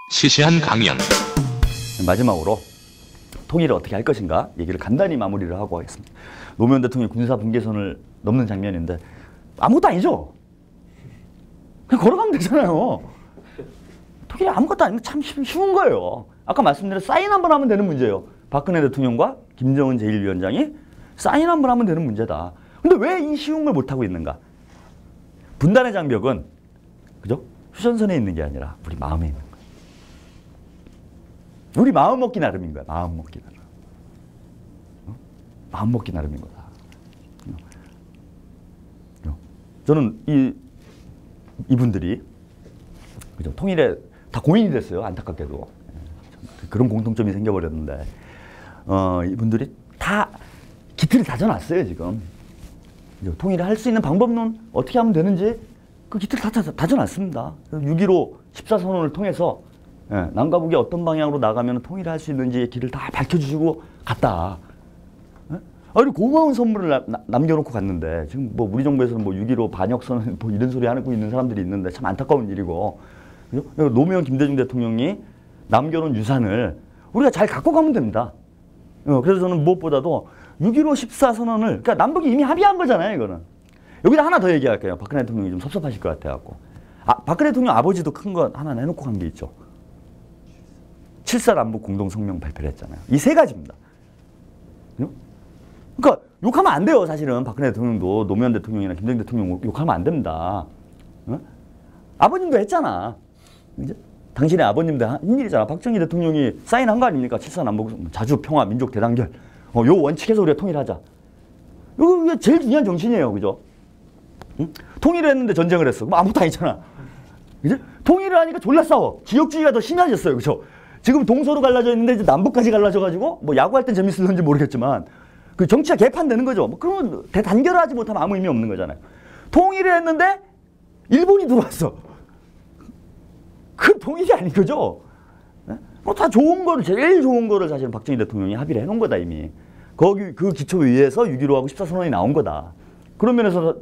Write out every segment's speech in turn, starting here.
시시한 강연. 마지막으로 통일을 어떻게 할 것인가 얘기를 간단히 마무리를 하고 하겠습니다. 노무현 대통령이 군사 분계선을 넘는 장면인데 아무것도 아니죠. 그냥 걸어가면 되잖아요. 통일이 아무것도 아니면 참 쉬운 거예요. 아까 말씀드린 사인 한번 하면 되는 문제예요. 박근혜 대통령과 김정은 제1위원장이 사인 한번 하면 되는 문제다. 근데 왜 이 쉬운 걸 못하고 있는가? 분단의 장벽은 그죠? 휴전선에 있는 게 아니라 우리 마음에 있는 거예요. 우리 마음 먹기 나름인 거야. 마음 먹기 나름. 마음 먹기 나름인 거다. 저는 이분들이 그죠? 통일에 다 고인이 됐어요. 안타깝게도. 그런 공통점이 생겨버렸는데 이분들이 다 기틀을 다져놨어요. 지금. 통일을 할 수 있는 방법론 어떻게 하면 되는지 그 기틀 다 다져놨습니다. 6.15 14선언을 통해서 남과 북이 어떤 방향으로 나가면 통일을 할 수 있는지 길을 다 밝혀주시고 갔다. 아니 고마운 선물을 남겨놓고 갔는데 지금 뭐 우리 정부에서는 뭐 6.15 반역선언 뭐 이런 소리 하고 있는 사람들이 있는데 참 안타까운 일이고 노무현 김대중 대통령이 남겨놓은 유산을 우리가 잘 갖고 가면 됩니다. 그래서 저는 무엇보다도 6.15 14선언을 그러니까 남북이 이미 합의한 거잖아요. 이거는. 여기다 하나 더 얘기할게요. 박근혜 대통령이 좀 섭섭하실 것 같아갖고. 박근혜 대통령 아버지도 큰 거 하나 내놓고 간 게 있죠. 7.4 남북 공동성명 발표를 했잖아요. 이 세 가지입니다. 그러니까 욕하면 안 돼요. 사실은 박근혜 대통령도 노무현 대통령이나 김대중 대통령 욕하면 안 됩니다. 아버님도 했잖아. 이제 당신의 아버님도 한 일이잖아. 박정희 대통령이 사인한 거 아닙니까? 7.4 남북 자주 평화 민족 대단결. 요 원칙에서 우리가 통일하자. 이거 제일 중요한 정신이에요. 그죠? 통일을 했는데 전쟁을 했어. 그럼 아무것도 아니잖아. 그죠? 통일을 하니까 졸라 싸워. 지역주의가 더 심해졌어요. 그죠? 지금 동서로 갈라져 있는데 이제 남북까지 갈라져가지고 뭐 야구할 땐 재밌을런지 모르겠지만 그 정치가 개판되는 거죠. 뭐 그러면 대단결을 하지 못하면 아무 의미 없는 거잖아요. 통일을 했는데 일본이 들어왔어. 그 통일이 아닌 거죠. 뭐 다 좋은 거를 제일 좋은 거를 사실은 박정희 대통령이 합의를 해놓은 거다 이미. 거기 그 기초 위에서 6.15하고 14선언이 나온 거다. 그런 면에서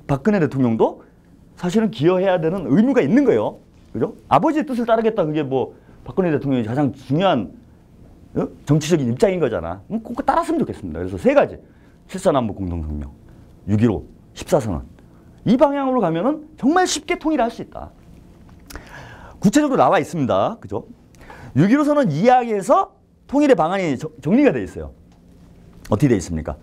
박근혜 대통령도 사실은 기여해야 되는 의무가 있는 거예요. 그죠? 아버지의 뜻을 따르겠다. 그게 뭐 박근혜 대통령이 가장 중요한 정치적인 입장인 거잖아. 그거 따랐으면 좋겠습니다. 그래서 세 가지. 7.4 남북 공동성명, 6.15, 14선언. 이 방향으로 가면은 정말 쉽게 통일할 수 있다. 구체적으로 나와 있습니다. 그죠? 6.15 선언 이야기에서 통일의 방안이 정리가 돼 있어요. 어떻게 돼 있습니까?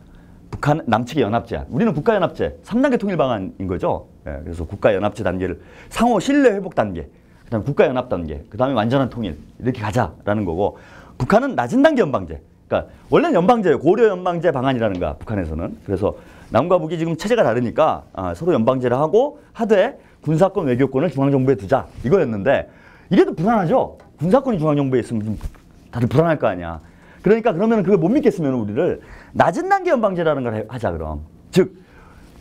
북한 남측의 연합 제안. 우리는 국가연합제 3단계 통일 방안인 거죠. 그래서 국가연합제 단계를 상호 신뢰 회복 단계, 그다음 국가연합 단계, 그다음에 완전한 통일 이렇게 가자라는 거고 북한은 낮은 단계 연방제. 그러니까 원래는 연방제예요. 고려 연방제 방안이라는 거야. 북한에서는. 그래서 남과 북이 지금 체제가 다르니까 서로 연방제를 하고 하되 군사권 외교권을 중앙정부에 두자 이거였는데 이래도 불안하죠. 군사권이 중앙정부에 있으면 좀 다들 불안할 거 아니야. 그러니까 그러면 그걸 못 믿겠으면 우리를 낮은 단계 연방제라는 걸 하자 그럼. 즉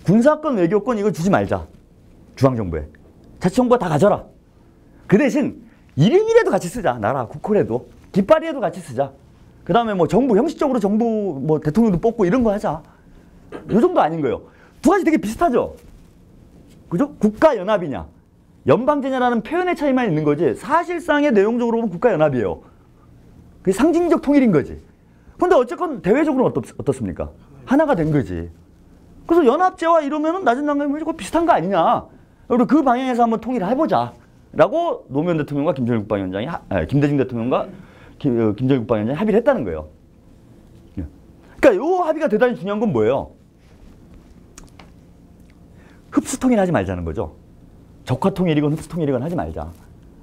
군사권 외교권 이거 주지 말자. 중앙정부에. 자치정부가 다 가져라. 그 대신 이름이라도 같이 쓰자. 나라 국호라도. 깃발이라도 같이 쓰자. 그 다음에 뭐 정부 형식적으로 정부 뭐 대통령도 뽑고 이런 거 하자. 이 정도 아닌 거예요. 두 가지 되게 비슷하죠. 그죠? 국가연합이냐 연방제냐라는 표현의 차이만 있는 거지 사실상의 내용적으로 보면 국가연합이에요. 그게 상징적 통일인 거지. 근데 어쨌건 대외적으로는 어떻습니까? 하나가 된 거지. 그래서 연합제와 이러면은 낮은 단계면 비슷한 거 아니냐. 그리고 그 방향에서 한번 통일을 해보자. 라고 노무현 대통령과 김정일 국방위원장이 김대중 대통령과 김정일 국방위원장이 합의를 했다는 거예요. 그러니까 이 합의가 대단히 중요한 건 뭐예요? 흡수 통일하지 말자는 거죠. 적화 통일이건 흡수 통일이건 하지 말자.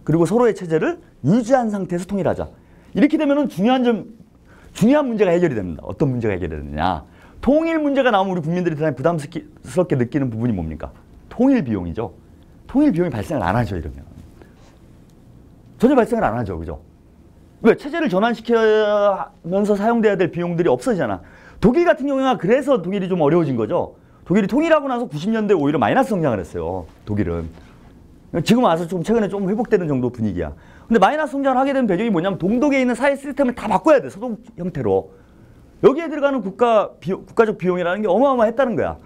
그리고 서로의 체제를 유지한 상태에서 통일하자. 이렇게 되면은 중요한 문제가 해결이 됩니다. 어떤 문제가 해결이 되느냐? 통일 문제가 나오면 우리 국민들이 대단히 부담스럽게 느끼는 부분이 뭡니까? 통일 비용이죠. 통일 비용이 발생을 안 하죠, 이러면. 전혀 발생을 안 하죠, 그죠? 왜? 체제를 전환시키면서 사용돼야 될 비용들이 없어지잖아. 독일 같은 경우는 그래서 독일이 좀 어려워진 거죠. 독일이 통일하고 나서 90년대 오히려 마이너스 성장을 했어요. 독일은. 지금 와서 좀 최근에 좀 회복되는 정도 분위기야. 근데 마이너스 성장을 하게 된 배경이 뭐냐면 동독에 있는 사회 시스템을 다 바꿔야 돼. 서독 형태로. 여기에 들어가는 국가적 비용이라는 게 어마어마했다는 거야.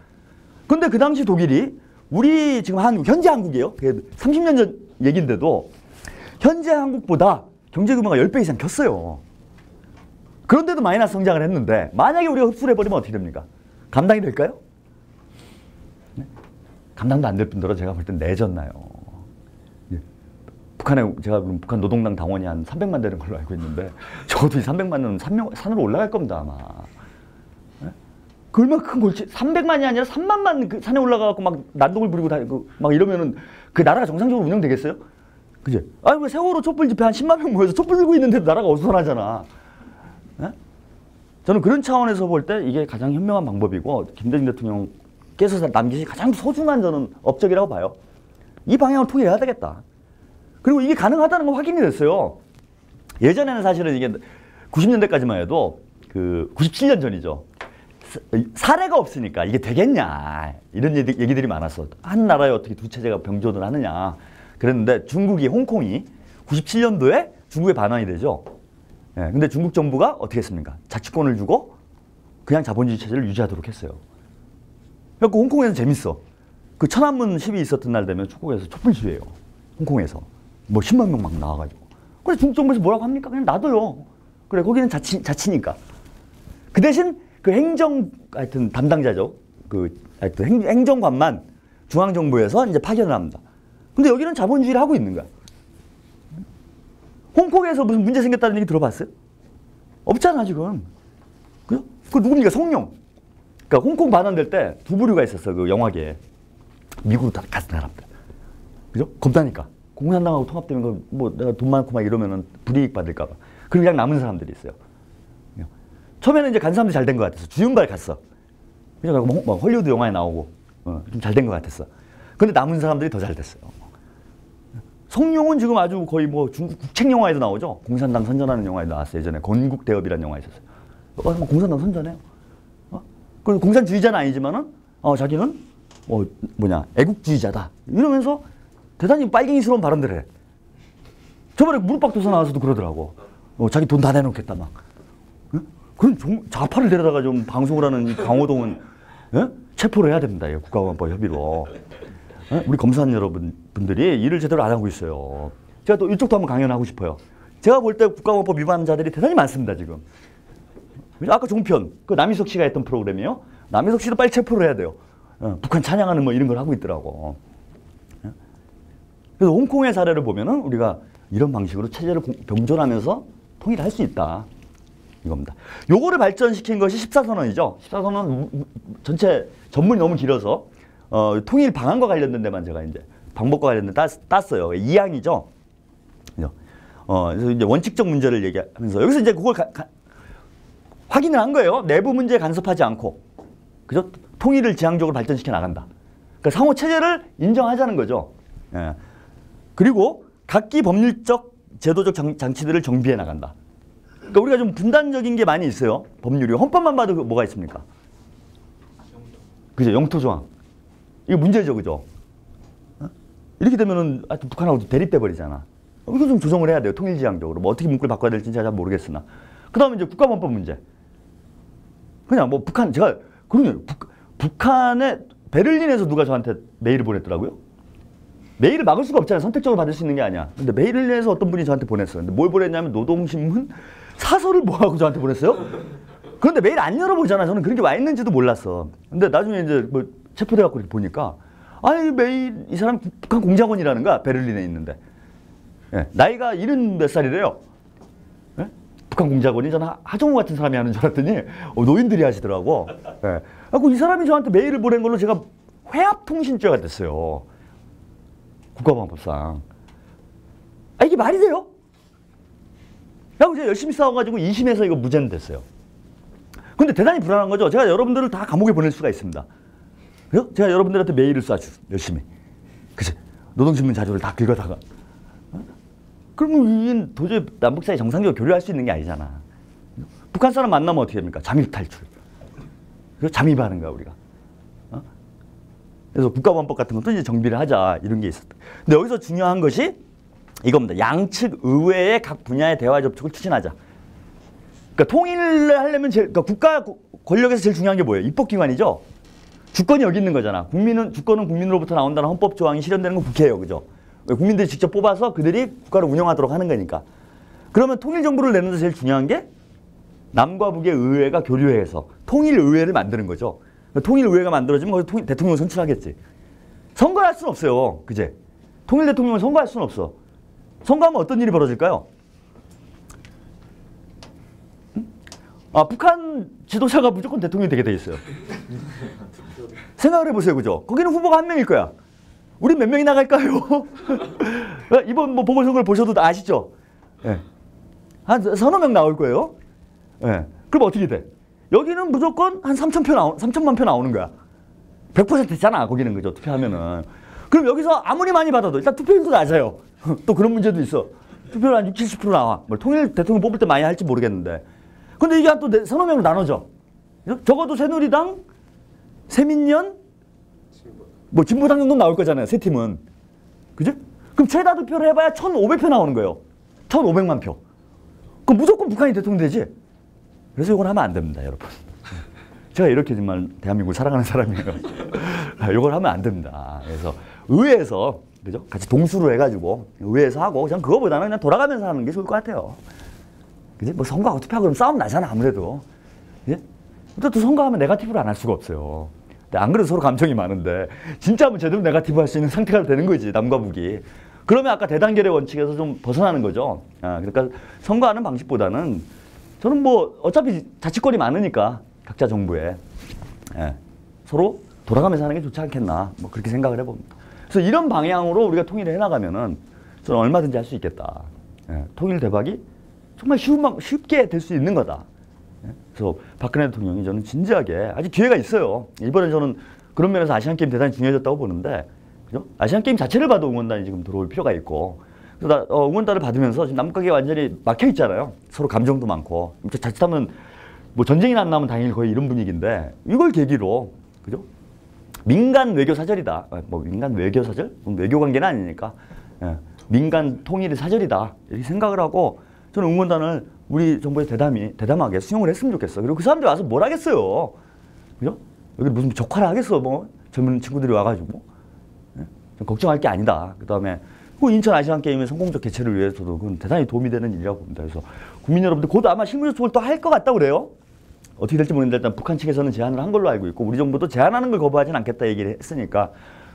근데 그 당시 독일이 우리 지금 현재 한국이에요. 30년 전 얘기인데도 현재 한국보다 경제 규모가 10배 이상 컸어요. 그런데도 마이너스 성장을 했는데 만약에 우리가 흡수를 해버리면 어떻게 됩니까? 감당이 될까요? 네? 감당도 안 될 뿐더러 제가 볼 땐 내졌나요. 네. 북한에 제가 북한 노동당 당원이 한 300만 되는 걸로 알고 있는데 적어도 이 300만은 산으로 올라갈 겁니다 아마. 네? 그 얼마나 큰 골치 300만이 아니라 3만만 그 산에 올라가고 막 난동을 부리고 다니고 막 이러면은 그 나라가 정상적으로 운영되겠어요? 그지? 아니 왜 세월호 촛불 집회 한 10만 명 모여서 촛불 들고 있는데도 나라가 어수선하잖아. 네? 저는 그런 차원에서 볼 때 이게 가장 현명한 방법이고 김대중 대통령께서 남기신 가장 소중한 저는 업적이라고 봐요. 이 방향을 통일해야 되겠다. 그리고 이게 가능하다는 건 확인이 됐어요. 예전에는 사실은 이게 90년대까지만 해도 그 97년 전이죠. 사례가 없으니까 이게 되겠냐 이런 얘기들이 많았어. 한 나라에 어떻게 두 체제가 병존을 하느냐. 그랬는데 중국이 홍콩이 97년도에 중국에 반환이 되죠. 예, 근데 중국 정부가 어떻게 했습니까? 자치권을 주고 그냥 자본주의 체제를 유지하도록 했어요. 그래서 홍콩에서 재밌어. 그 천안문 시위 있었던 날 되면 중국에서 촛불 시위예요. 홍콩에서. 뭐 10만 명 막 나와가지고. 그래서 중국 정부에서 뭐라고 합니까? 그냥 놔둬요. 그래, 거기는 자치니까. 그 대신 그 하여튼 담당자죠. 하여튼 행정관만 중앙정부에서 이제 파견을 합니다. 근데 여기는 자본주의를 하고 있는 거야. 홍콩에서 무슨 문제 생겼다는 얘기 들어봤어요? 없잖아, 지금. 그죠? 그 누굽니까? 성룡. 그러니까 홍콩 반환될 때 두 부류가 있었어, 그 영화계에. 미국으로 다 갔던 사람들. 그죠? 겁나니까. 공산당하고 통합되면 뭐 내가 돈 많고 막 이러면은 불이익 받을까봐. 그럼 그냥 남은 사람들이 있어요. 처음에는 이제 간 사람들이 잘 된 것 같았어. 주윤발 갔어. 그죠? 뭐 헐리우드 영화에 나오고. 좀 잘 된 것 같았어. 근데 남은 사람들이 더 잘 됐어요. 성룡은 지금 아주 거의 뭐 중국 국책 영화에도 나오죠. 공산당 선전하는 영화에 나왔어요. 예전에 건국대업이라는 영화 있었어요. 뭐 공산당 선전해요. 그 공산주의자는 아니지만은 자기는 애국주의자다 이러면서 대단히 빨갱이스러운 발언들을 해. 저번에 무릎팍도사 나와서도 그러더라고. 자기 돈 다 내놓겠다 막. 그런 좌파를 데려다가 좀 방송을 하는 이 강호동은 체포를 해야 됩니다. 국가보안법 협의로. 우리 검사님 여러분들이 일을 제대로 안 하고 있어요. 제가 또 이쪽도 한번 강연하고 싶어요. 제가 볼 때 국가보안법 위반자들이 대단히 많습니다, 지금. 아까 종편, 그 남희석 씨가 했던 프로그램이에요. 남희석 씨도 빨리 체포를 해야 돼요. 북한 찬양하는 뭐 이런 걸 하고 있더라고. 그래서 홍콩의 사례를 보면은 우리가 이런 방식으로 체제를 병존하면서 통일할 수 있다. 이겁니다. 요거를 발전시킨 것이 14선언이죠. 14선언 전체 전문이 너무 길어서 통일 방안과 관련된 데만 제가 이제 방법과 관련된 땄어요. 2항이죠. 그래서 이제 원칙적 문제를 얘기하면서 여기서 이제 그걸 확인을 한 거예요. 내부 문제에 간섭하지 않고. 그죠? 통일을 지향적으로 발전시켜 나간다. 그러니까 상호 체제를 인정하자는 거죠. 예. 그리고 각기 법률적, 제도적 장치들을 정비해 나간다. 그러니까 우리가 좀 분단적인 게 많이 있어요. 법률이. 헌법만 봐도 뭐가 있습니까? 그죠? 영토조항. 이거 문제죠, 그죠? 이렇게 되면은 하여튼 북한하고 대립돼 버리잖아. 이거 좀 조정을 해야 돼요. 통일지향적으로. 뭐 어떻게 문구를 바꿔야 될지 잘 모르겠으나. 그 다음에 이제 국가본법 문제. 그냥 뭐 제가 그러네요. 북한의 베를린에서 누가 저한테 메일을 보냈더라고요. 메일을 막을 수가 없잖아요. 선택적으로 받을 수 있는 게 아니야. 근데 베를린에서 어떤 분이 저한테 보냈어요. 근데 뭘 보냈냐면 노동신문 사설을 뭐하고 저한테 보냈어요. 그런데 메일 안 열어보잖아. 저는 그런 게 와 있는지도 몰랐어. 근데 나중에 이제 뭐 체포돼갖고 이렇게 보니까 메일 이 사람 북한 공작원이라는 거야. 베를린에 있는데. 예, 나이가 70몇 살이래요. 예? 북한 공작원이 저는 하정우 같은 사람이 하는 줄 알았더니 노인들이 하시더라고. 예. 이 사람이 저한테 메일을 보낸 걸로 제가 회합통신죄가 됐어요. 국가보안법상. 이게 말이 돼요? 그래서 제가 열심히 싸워가지고 2심에서 이거 무죄는 됐어요. 근데 대단히 불안한 거죠. 제가 여러분들을 다 감옥에 보낼 수가 있습니다. 그래서 제가 여러분들한테 메일을 쏴주 열심히. 그치? 노동신문 자료를 다 긁어다가. 그러면 이건 도저히 남북 사이 정상적으로 교류할 수 있는 게 아니잖아. 북한 사람 만나면 어떻게 됩니까? 잠입 탈출. 그래서 잠입하는 거야, 우리가. 그래서 국가보안법 같은 것도 이제 정비를 하자, 이런 게 있었다. 근데 여기서 중요한 것이 이겁니다. 양측 의회의 각 분야의 대화 접촉을 추진하자. 그러니까 통일을 하려면 그러니까 국가 권력에서 제일 중요한 게 뭐예요? 입법기관이죠. 주권이 여기 있는 거잖아. 주권은 국민으로부터 나온다는 헌법 조항이 실현되는 건 국회예요. 그죠? 국민들이 직접 뽑아서 그들이 국가를 운영하도록 하는 거니까. 그러면 통일정부를 내는 데 제일 중요한 게 남과 북의 의회가 교류해서 통일의회를 만드는 거죠. 통일의회가 만들어지면 거기서 대통령을 선출하겠지. 선거를 할 수는 없어요. 그제? 통일 대통령을 선거할 수는 없어. 선거하면 어떤 일이 벌어질까요? 북한 지도자가 무조건 대통령이 되게 돼 있어요. 생각을 해보세요. 그죠? 거기는 후보가 한 명일 거야. 우리 몇 명이 나갈까요? 이번 뭐 보궐선거를 보셔도 아시죠? 예. 한 서너 명 나올 거예요. 예. 그럼 어떻게 돼? 여기는 무조건 한 3천만 표 나오는 거야. 100% 됐잖아. 거기는 그죠? 투표하면은. 그럼 여기서 아무리 많이 받아도 일단 투표율도 낮아요. 또 그런 문제도 있어. 투표율 한 60, 70% 나와. 뭐 통일 대통령 뽑을 때 많이 할지 모르겠는데. 근데 이게 한 또 서너 명으로 나눠져. 적어도 새누리당, 새민연, 뭐 진보당 정도 나올 거잖아요. 세 팀은. 그죠? 그럼 최다 득표를 해봐야 1,500표 나오는 거예요. 1,500만 표. 그럼 무조건 북한이 대통령 되지? 그래서 이건 하면 안 됩니다, 여러분. 제가 이렇게 정말 대한민국을 사랑하는 사람이에요. 이걸 하면 안 됩니다. 그래서 의회에서, 그죠? 같이 동수로 해가지고 의회에서 하고, 그냥 그거보다는 그냥 돌아가면서 하는 게 좋을 것 같아요. 그지? 뭐 선거하고 투표하고 그러면 싸움 나잖아, 아무래도. 예? 근데 또 선거하면 네거티브를 안 할 수가 없어요. 안 그래도 서로 감정이 많은데 진짜 하면 제대로 네거티브 할 수 있는 상태가 되는 거지, 남과 북이. 그러면 아까 대단결의 원칙에서 좀 벗어나는 거죠. 그러니까 선거하는 방식보다는 저는 뭐 어차피 자치권이 많으니까 각자 정부에 서로 돌아가면서 하는 게 좋지 않겠나, 뭐 그렇게 생각을 해봅니다. 그래서 이런 방향으로 우리가 통일을 해나가면은 저는 얼마든지 할 수 있겠다. 통일 대박이 정말 쉽게 될 수 있는 거다. 그래서 박근혜 대통령이 저는 진지하게, 아직 기회가 있어요. 이번에 저는 그런 면에서 아시안게임 대단히 중요해졌다고 보는데, 그죠? 아시안게임 자체를 봐도 응원단이 지금 들어올 필요가 있고, 그래서 응원단을 받으면서 지금 남북관계 완전히 막혀 있잖아요. 서로 감정도 많고. 자칫하면 뭐 전쟁이 안 나면 당연히 거의 이런 분위기인데, 이걸 계기로, 그죠? 민간 외교 사절이다. 뭐 민간 외교 사절? 외교 관계는 아니니까. 민간 통일의 사절이다. 이렇게 생각을 하고, 저는 응원단을 우리 정부에 대담하게 수용을 했으면 좋겠어. 그리고 그 사람들이 와서 뭘 하겠어요. 그죠? 여기 무슨 적화를 하겠어. 뭐 젊은 친구들이 와가지고. 좀 걱정할 게 아니다. 그 다음에 인천 아시안게임의 성공적 개최를 위해서도 그건 대단히 도움이 되는 일이라고 봅니다. 그래서 국민 여러분들 곧 아마 실무조촉을 또 할 것 같다고 그래요. 어떻게 될지 모르겠는데 일단 북한 측에서는 제안을 한 걸로 알고 있고, 우리 정부도 제안하는 걸 거부하진 않겠다 얘기를 했으니까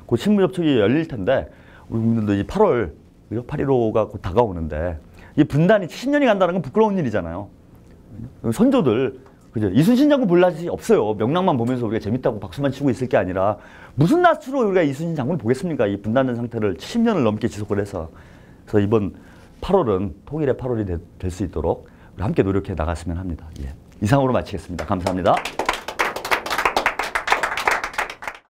곧 실무접촉이 열릴 텐데, 우리 국민들도 이제 8월 8.15가 곧 다가오는데, 이 분단이 70년이 간다는 건 부끄러운 일이잖아요. 선조들, 그죠? 이순신 장군 볼 날이 없어요. 명랑만 보면서 우리가 재밌다고 박수만 치고 있을 게 아니라, 무슨 낯으로 우리가 이순신 장군을 보겠습니까? 이 분단된 상태를 70년을 넘게 지속을 해서. 그래서 이번 8월은 통일의 8월이 될 수 있도록 우리 함께 노력해 나갔으면 합니다. 예. 이상으로 마치겠습니다. 감사합니다.